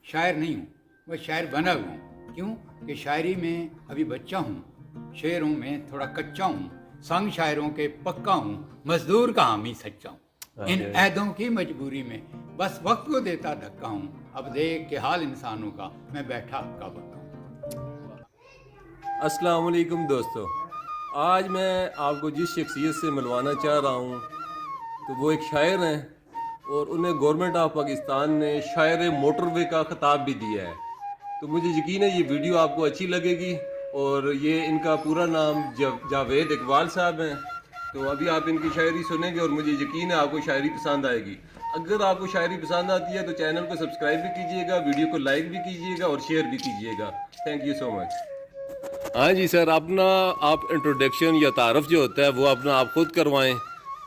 شاعر نہیں ہوں، میں شاعر بنا ہوا ہوں۔ کیوں کہ شاعری میں ابھی بچہ ہوں، شعروں میں تھوڑا کچا ہوں، سنگ شاعروں کے پکا ہوں، مزدور کا حامی سچا ہوں۔ ان عہدوں کی مجبوری میں بس وقت کو دیتا دھکا ہوں، اب دیکھ کے حال انسانوں کا میں بیٹھا ہکا بکا ہوں۔ السلام علیکم دوستو، آج میں آپ کو جس شخصیت سے ملوانا چاہ رہا ہوں تو وہ ایک شاعر ہیں، اور انہیں گورنمنٹ آف پاکستان نے شاعر موٹر وے کا خطاب بھی دیا ہے۔ تو مجھے یقین ہے یہ ویڈیو آپ کو اچھی لگے گی، اور یہ ان کا پورا نام جاوید اقبال صاحب ہیں۔ تو ابھی آپ ان کی شاعری سنیں گے اور مجھے یقین ہے آپ کو شاعری پسند آئے گی۔ اگر آپ کو شاعری پسند آتی ہے تو چینل کو سبسکرائب بھی کیجیے گا، ویڈیو کو لائک بھی کیجیے گا اور شیئر بھی کیجیے گا۔ تھینک یو سو مچ۔ ہاں جی سر، اپنا آپ انٹروڈکشن یا تعارف جو ہوتا ہے وہ اپنا آپ خود کروائیں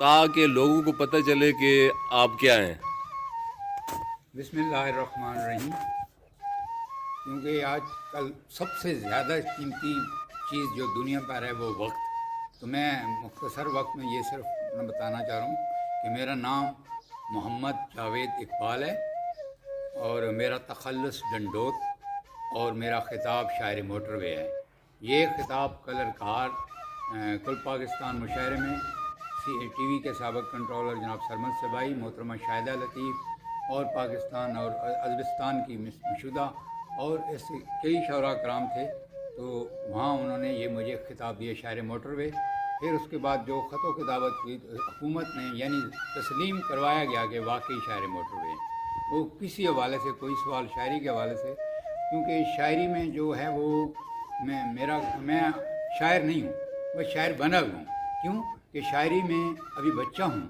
تاکہ لوگوں کو پتہ چلے کہ آپ کیا ہیں۔ بسم اللہ الرحمن الرحیم۔ کیونکہ آج کل سب سے زیادہ قیمتی چیز جو دنیا پر ہے وہ وقت، تو میں مختصر وقت میں یہ صرف میں بتانا چاہ رہا ہوں کہ میرا نام محمد جاوید اقبال ہے، اور میرا تخلص ڈنڈوت، اور میرا خطاب شاعر موٹر وے ہے۔ یہ خطاب کلر کار کل پاکستان مشاعرے میں ٹی وی کے سابق کنٹرولر جناب سرمد صبائی، محترمہ شاہدہ لطیف، اور پاکستان اور ازبستان کی مشودہ اور ایسے کئی شعراء کرام تھے، تو وہاں انہوں نے یہ مجھے خطاب دیا شاعر موٹر وے۔ پھر اس کے بعد جو خط و کتابت ہوئی حکومت نے یعنی تسلیم کروایا گیا کہ واقعی شاعر موٹر وے، وہ کسی حوالے سے کوئی سوال شاعری کے حوالے سے، کیونکہ شاعری میں جو ہے وہ میں شاعر نہیں ہوں، میں شاعر بنا ہوا ہوں۔ کیوں کہ شاعری میں ابھی بچہ ہوں،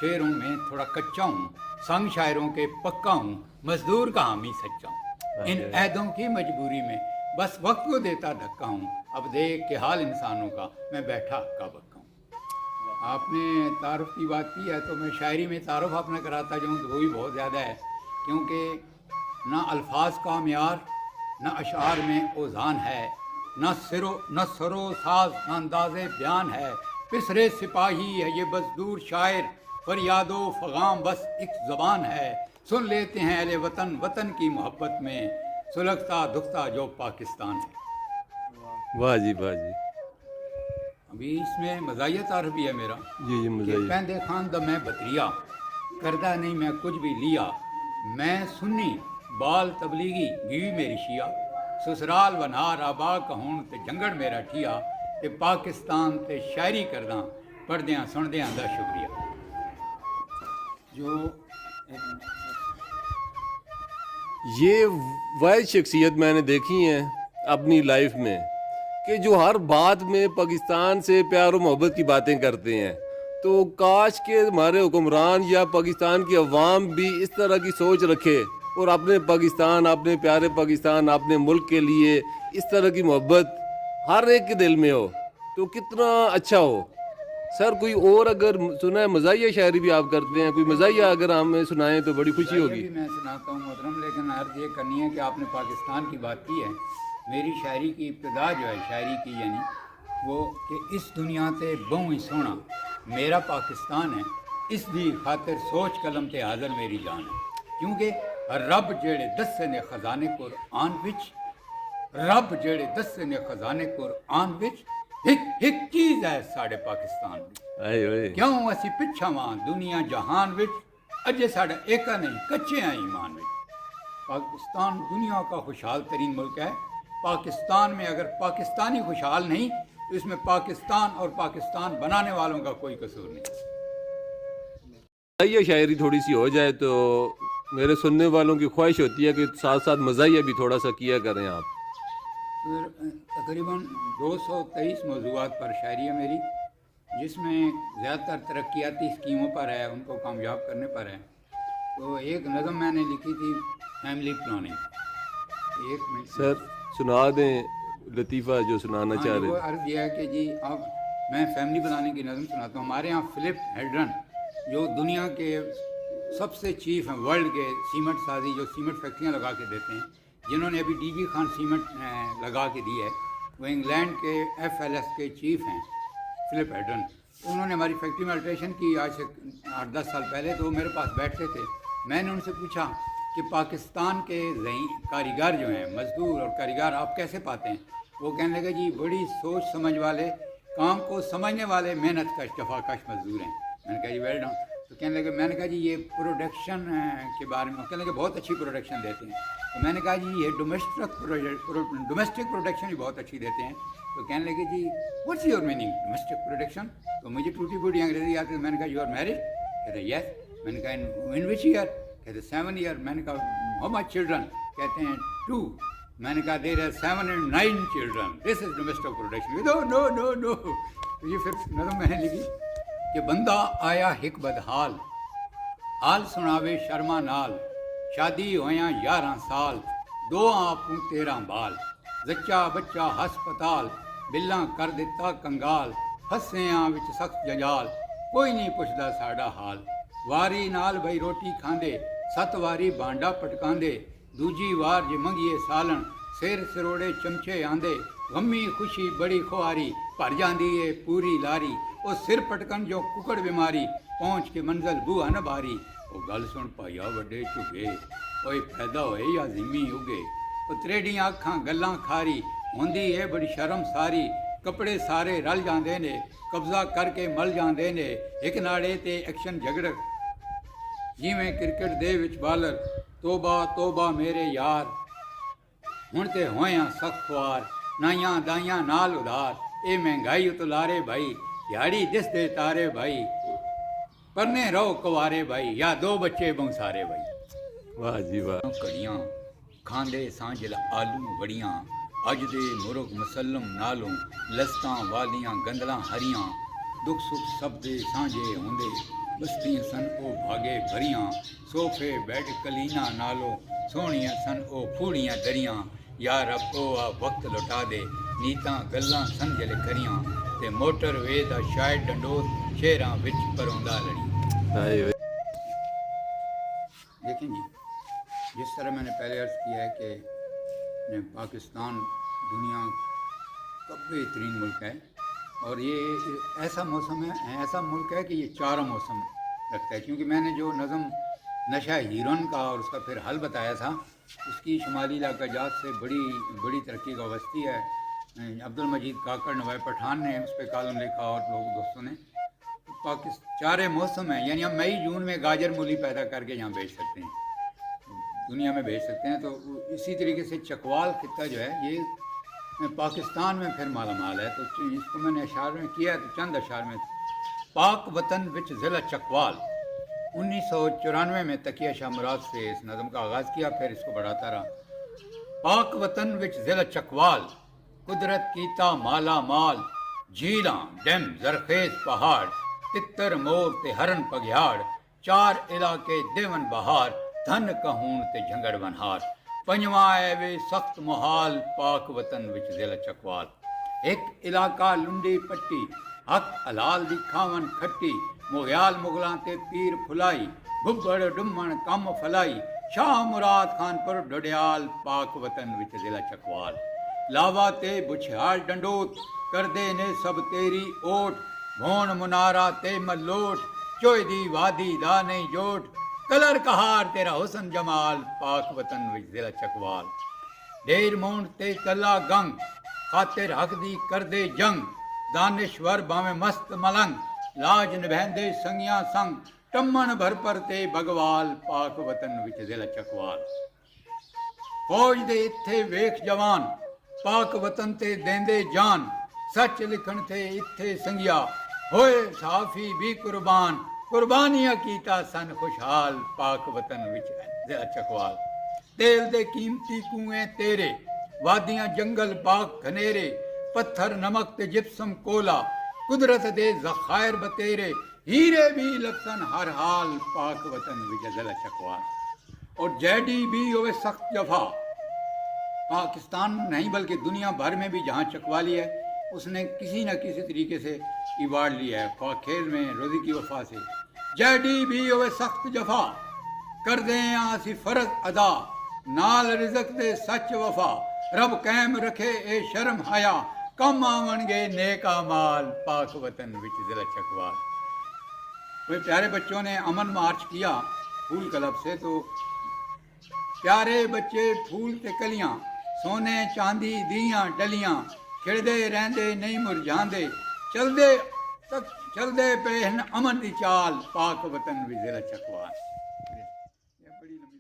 شعروں میں تھوڑا کچا ہوں، سنگ شاعروں کے پکا ہوں، مزدور کا حامی سچا ہوں۔ ان عہدوں کی مجبوری میں بس وقت کو دیتا دھکا ہوں، اب دیکھ کے حال انسانوں کا میں بیٹھا ہکا بکا ہوں۔ آپ نے تعارف کی بات کی ہے تو میں شاعری میں تعارف آپ نے کراتا جاؤں تو وہ بھی بہت زیادہ ہے، کیونکہ نہ الفاظ کا معیار، نہ اشعار میں اوزان ہے، نہ سر و ساز نہ انداز بیان ہے، پسرے سپاہی ہے یہ مزدور شاعر، فریاد و فغام بس ایک زبان ہے، سن لیتے ہیں اہل وطن وطن کی محبت میں، سلگتا دکھتا جو پاکستان ہے۔ واہ جی واہ جی۔ ابھی اس میں مزاحیہ تعارف بھی ہے میرا جی مزاحیہ۔ پہندے خان دا میں بطریا، کردہ نہیں میں کچھ بھی لیا، میں سنی بال تبلیغی بیوی میری شیعہ، سسرال ونہار آبا کہون تے جنگڑ میرا ٹھیا، تے پاکستان تے شاعری کرداں پڑھدیاں سندیاں دا شکریہ۔ جو یہ واحد شخصیت میں نے دیکھی ہیں اپنی لائف میں کہ جو ہر بات میں پاکستان سے پیار و محبت کی باتیں کرتے ہیں، تو کاش کہ ہمارے حکمران یا پاکستان کی عوام بھی اس طرح کی سوچ رکھے اور اپنے پاکستان، اپنے پیارے پاکستان، اپنے ملک کے لیے اس طرح کی محبت ہر ایک کے دل میں ہو تو کتنا اچھا ہو۔ سر کوئی اور اگر سنا ہے مزاحیہ شاعری بھی آپ کرتے ہیں، کوئی مزاحیہ اگر ہمیں سنائیں تو بڑی خوشی ہوگی۔ میں سناتا ہوں محترم، لیکن عرض یہ کرنی ہے کہ آپ نے پاکستان کی بات کی ہے، میری شاعری کی ابتدا جو ہے شاعری کی یعنی وہ کہ اس دنیا تے بہوں ہی سونا میرا پاکستان ہے، اس دی خاطر سوچ قلم تے حاضر میری جان ہے، کیونکہ رب جیڑے دسے نے خزانے قرآن وچ، رب جیڑے دسے نے خزانے قرآن وچ، ایک چیز ہے ساڑے پاکستان وچ، کیوں اسی پچھا وہاں دنیا جہان وچ، اجے ساڑا ایکا نہیں کچے ہیں ایمان وچ۔ پاکستان دنیا کا خوشحال ترین ملک ہے، پاکستان میں اگر پاکستانی خوشحال نہیں تو اس میں پاکستان اور پاکستان بنانے والوں کا کوئی قصور نہیں۔ مزاحیہ شاعری تھوڑی سی ہو جائے تو میرے سننے والوں کی خواہش ہوتی ہے کہ ساتھ ساتھ مزاحیہ بھی تھوڑا سا کیا کریں آپ۔ تقریباً 223 موضوعات پر شاعری ہے میری، جس میں زیادہ تر ترقیاتی اسکیموں پر ہے، ان کو کامیاب کرنے پر ہے۔ تو ایک نظم میں نے لکھی تھی فیملی پلاننگ، ایک منٹ سر سنا دیں لطیفہ جو سنانا چاہ رہے وہ ہیں۔ عرض یہ ہے کہ جی اب میں فیملی پلاننگ کی نظم سناتا ہوں۔ ہمارے ہاں فلپ ہیڈرن جو دنیا کے سب سے چیف ہیں ورلڈ کے سیمنٹ سازی، جو سیمنٹ فیکٹریاں لگا کے دیتے ہیں، جنہوں نے ابھی ڈی بی خان سیمنٹ لگا کے دی ہے، وہ انگلینڈ کے ایف ایل ایس کے چیف ہیں فلپ ہیڈرن۔ انہوں نے ہماری فیکٹری میں الٹریشن کی آج سے 8-10 سال پہلے، تو وہ میرے پاس بیٹھتے تھے، میں نے ان سے پوچھا کہ پاکستان کے کاریگر جو ہیں مزدور اور کاریگر آپ کیسے پاتے ہیں؟ وہ کہنے لگے جی بڑی سوچ سمجھ والے، کام کو سمجھنے والے، محنت کش جفا کش مزدور ہیں۔ میں نے کہا جی ویل ڈن۔ تو کہنے لگے، میں نے کہا جی یہ پروڈکشن کے بارے میں، کہنے لگے بہت اچھی پروڈکشن دیتے ہیں۔ تو میں نے کہا جی یہ ڈومیسٹک پروڈکشن بھی بہت اچھی دیتے ہیں۔ تو کہنے لگے جی what's your meaning domestic production? تو مجھے ٹوٹی پھوٹی انگریزی آتی ہے۔ میں نے کہا یو آر میرڈ؟ کہتے یس۔ میں نے کہا ان وچ ایئر؟ کہتے 7 ایئر۔ میں نے کہا ہاؤ مچ چلڈرن؟ کہتے ہیں 2۔ میں نے کہا there are 7 and 9 children, this is domestic production. No no no no. تو یہ پھر نظم میں نے لکھی کہ بندہ آیا ہک بدحال، حال سناوے شرما نال، شادی ہویاں 11 سال، 2 آنکھوں 13 بال، زچا بچہ ہسپتال، بلاں کر دتا کنگال، ہسیاں وچ سخت جنجال، کوئی نہیں پوچھدا ساڈا حال، واری نال بھئی روٹی کھاندے، 7 واری بانڈا پٹکاندے، دوجی وار جے منگیے سالن، سر سروڑے چمچے آندے، غمی خوشی بڑی خواری، بھر جاندی ہے پوری لاری، او سر پٹکن جو ککڑ بیماری، پہنچ کے منزل بوہا نہ باری، او گل سن پایا وڈے چگے، اوئے پیدا ہوئے یا زمیں اگے، او تریڈیاں اکھاں گلاں کھاری، ہوندی ہے بڑی شرم ساری، کپڑے سارے رل جاندے نے، قبضہ کر کے مل جاندے نے، ایک ناڑے تے ایکشن جھگڑ جیویں کرکٹ دے وچ بالر، توبہ توبہ میرے یار، ہن تے ہویاں سخت خوار، نائیاں دائیاں نال ادھار، اے مہنگائی اتلارے بھائی، دیہڑی دس دے تارے بھائی، پرنے رہو کوارے بھائی، یا 2 بچے بنسارے بھائی۔ واہ جی واہ۔ کڑیاں کھاندے سانجل آلو وڑیاں، اج دے مرغ مسلم نالوں، لستاں والیاں گندلاں ہریاں، دکھ سکھ سب دے سانجے ہوندے، بستیاں سن او بھاگے بھریاں، صوفے بیڈ کلینا نالوں، سونیاں سن او پھوڑیاں دریاں، یا رب او آ وقت لٹا دے، نیتاں گلاں سن جلے کریاں، تے موٹر وے دا شاید ڈنڈور، شہراں وچ پروندا لڑی۔ دیکھیں جی، جس طرح میں نے پہلے عرض کیا ہے کہ پاکستان دنیا کا بہترین ملک ہے، اور یہ ایسا موسم ہے، ایسا ملک ہے کہ یہ 4 موسم رکھتا ہے، کیونکہ میں نے جو نظم نشہ ہیرون کا اور اس کا پھر حل بتایا تھا، اس کی شمالی علاقہ جات سے بڑی ترقی کا وسطی ہے۔ عبد المجید کاکڑ نوائے پٹھان نے اس پہ کالم لکھا اور لوگ دوستوں نے۔ پاکستان 4 موسم ہیں، یعنی ہم مئی جون میں گاجر مولی پیدا کر کے یہاں بیچ سکتے ہیں، دنیا میں بھیج سکتے ہیں۔ تو اسی طریقے سے چکوال خطہ جو ہے یہ پاکستان میں پھر مالا مال ہے، تو اس کو میں نے اشعار میں کیا ہے، تو چند اشعار میں: پاک وطن وچ ضلع چکوال، 1994 میں تقیہ شاہ مراد سے اس نظم کا آغاز کیا، پھر اس کو بڑھاتا رہا۔ پاک وطن وچ ضلع چکوال، قدرت کیتا مالا مال، جھیلاں ڈیم زرخیز پہاڑ، تتر مور تے ہرن پگیاڑ، 4 علاقے دیون بہار، دھن کہون تے جھنگڑ ونہار، 5واں اے وے سخت محال، پاک وطن وچ ضلع چکوال۔ 1 علاقہ لنڈی پٹی، حق حلال دی کھاون کھٹی، مغیال مغلاں تے پیر پھلائی، بھبڑ ڈمن کم فلائی، شاہ مراد خان پر ڈڈیال، پاک وطن وچ ضلع چکوال۔ لاوا تے بچھیال ڈنڈوت، کردے نے سب تیری اوٹ، بھون منارا تے ملوٹ، چوئے دی وادی دا نہیں جوٹ، کلر کہار تیرا حسن جمال، پاک وطن وچ ضلع چکوال۔ ڈیر مونڈ تے کلا گنگ، خاطر حق دی کردے جنگ، دانشور باویں مست ملنگ، لاج نبھیندے سنگیاں سنگ، ٹمن بھر پر تے بگوال، پاک وطن وچ ضلع چکوال۔ فوج دے اتھے ویکھ جوان، پاک وطن تے دیندے جان، سچ لکھن تے اتھے سنگیا، ہوئے صحافی بھی قربان، قربانیاں کیتا سن خوشحال، پاک وطن وچ ضلع چکوال۔ تیل دے قیمتی کنویں تیرے، وادیاں جنگل باغ گھنیرے، پتھر نمک تے جپسم کولا، قدرت دے ذخائر بتیرے، ہیرے بھی لفظن ہر حال، پاک وطن وچ ضلع چکوال۔ اور جیڈی بھی ہوئے سخت جفا، پاکستان نہیں بلکہ دنیا بھر میں بھی جہاں چکوالی ہے اس نے کسی نہ کسی طریقے سے ایوارڈ لیا ہے، خواہ کھیل میں، روزی کی وفا سے۔ جیڈی بھی ہوئے سخت جفا، کر دیں آسی فرض ادا، نال رزق دے سچ وفا، رب قائم رکھے اے شرم حیا، کم آون گے نیک اعمال، پاک وطن وچ ضلع چکوال۔ وہ پیارے بچوں نے امن مارچ کیا پھول کلب سے، تو پیارے بچے پھول تے کلیاں سونے چاندی دیاں ڈلیاں کھڑدے رہندے نہیں مرجھاندے چلدے پہ ہن امن دی چال پاک وطن بھی ذرا چکوان. یہ بڑی لمبی